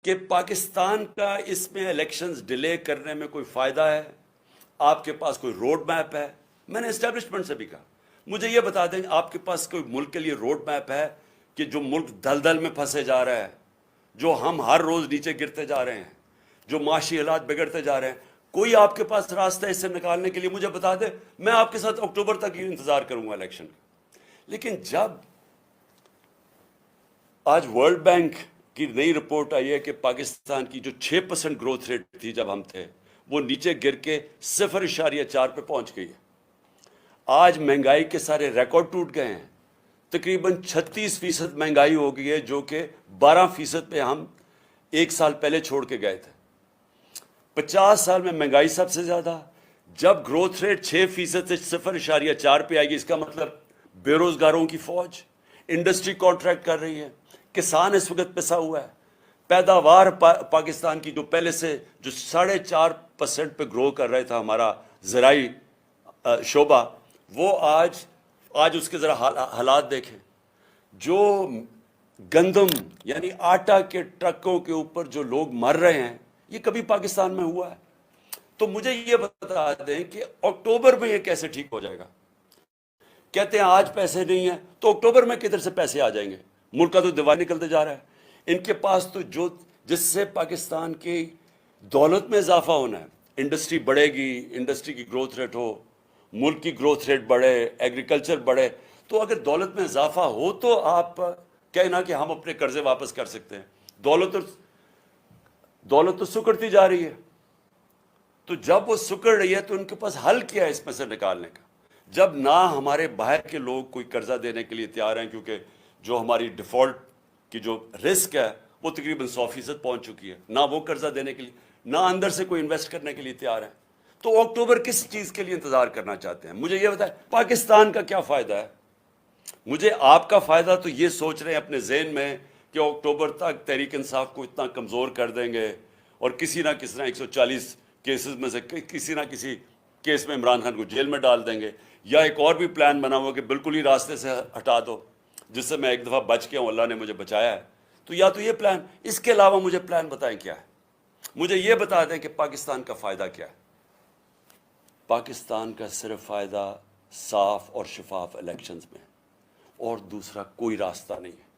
کہ پاکستان کا اس میں الیکشنز ڈیلے کرنے میں کوئی فائدہ ہے؟ آپ کے پاس کوئی روڈ میپ ہے؟ میں نے اسٹیبلشمنٹ سے بھی کہا مجھے یہ بتا دیں آپ کے پاس کوئی ملک کے لیے روڈ میپ ہے کہ جو ملک دلدل میں پھنسے جا رہا ہے، جو ہم ہر روز نیچے گرتے جا رہے ہیں، جو معاشی حالات بگڑتے جا رہے ہیں، کوئی آپ کے پاس راستہ اس سے نکالنے کے لیے مجھے بتا دے؟ میں آپ کے ساتھ اکتوبر تک ہی انتظار کروں گا الیکشن کا۔ لیکن جب آج ورلڈ بینک کی نئی رپورٹ آئی ہے کہ پاکستان کی جو 6% گروتھ ریٹ تھی جب ہم تھے، وہ نیچے گر کے 0.4 پہ پہنچ گئی ہے۔ آج مہنگائی کے سارے ریکارڈ ٹوٹ گئے ہیں، تقریباً 36% مہنگائی ہو گئی ہے، جو کہ 12% پہ ہم ایک سال پہلے چھوڑ کے گئے تھے۔ 50 سال میں مہنگائی سب سے زیادہ۔ جب گروتھ ریٹ 6% سے 0.4 پہ آئے گی، اس کا مطلب بے روزگاروں کی فوج، انڈسٹری کانٹریکٹ کر رہی ہے، کسان اس وقت پسا ہوا ہے، پیداوار پاکستان کی جو پہلے سے جو 4.5% پہ گرو کر رہا تھا ہمارا زرعی شعبہ، وہ آج اس کے ذرا حالات دیکھیں۔ جو گندم یعنی آٹا کے ٹرکوں کے اوپر جو لوگ مر رہے ہیں، یہ کبھی پاکستان میں ہوا ہے؟ تو مجھے یہ بتا دیں کہ اکتوبر میں یہ کیسے ٹھیک ہو جائے گا؟ کہتے ہیں آج پیسے نہیں ہیں، تو اکتوبر میں کدھر سے پیسے آ جائیں گے؟ ملک کا تو دیوار نکلتے جا رہا ہے۔ ان کے پاس تو جس سے پاکستان کی دولت میں اضافہ ہونا ہے، انڈسٹری بڑھے گی، انڈسٹری کی گروتھ ریٹ ہو، ملک کی گروتھ ریٹ بڑھے، ایگریکلچر بڑھے، تو اگر دولت میں اضافہ ہو تو آپ کہنا کہ ہم اپنے قرضے واپس کر سکتے ہیں۔ دولت تو سکڑتی جا رہی ہے، تو جب وہ سکڑ رہی ہے تو ان کے پاس حل کیا ہے اس میں سے نکالنے کا؟ جب نہ ہمارے باہر کے لوگ کوئی قرضہ دینے کے لیے تیار ہیں، کیونکہ جو ہماری ڈیفالٹ کی جو رسک ہے وہ تقریباً 100% پہنچ چکی ہے، نہ وہ قرضہ دینے کے لیے، نہ اندر سے کوئی انویسٹ کرنے کے لیے تیار ہے، تو اکتوبر کس چیز کے لیے انتظار کرنا چاہتے ہیں؟ مجھے یہ بتائیں پاکستان کا کیا فائدہ ہے؟ مجھے آپ کا فائدہ تو یہ سوچ رہے ہیں اپنے ذہن میں کہ اکتوبر تک تحریک انصاف کو اتنا کمزور کر دیں گے اور کسی نہ کسی طرح 140 کیسز میں سے کسی نہ کسی کیس میں عمران خان کو جیل میں ڈال دیں گے، یا ایک اور بھی پلان بنا ہوا کہ بالکل ہی راستے سے ہٹا دو، جس سے میں ایک دفعہ بچ گیا ہوں، اللہ نے مجھے بچایا ہے۔ تو یا تو یہ پلان، اس کے علاوہ مجھے پلان بتائیں کیا ہے؟ مجھے یہ بتا دیں کہ پاکستان کا فائدہ کیا ہے؟ پاکستان کا صرف فائدہ صاف اور شفاف الیکشنز میں، اور دوسرا کوئی راستہ نہیں ہے۔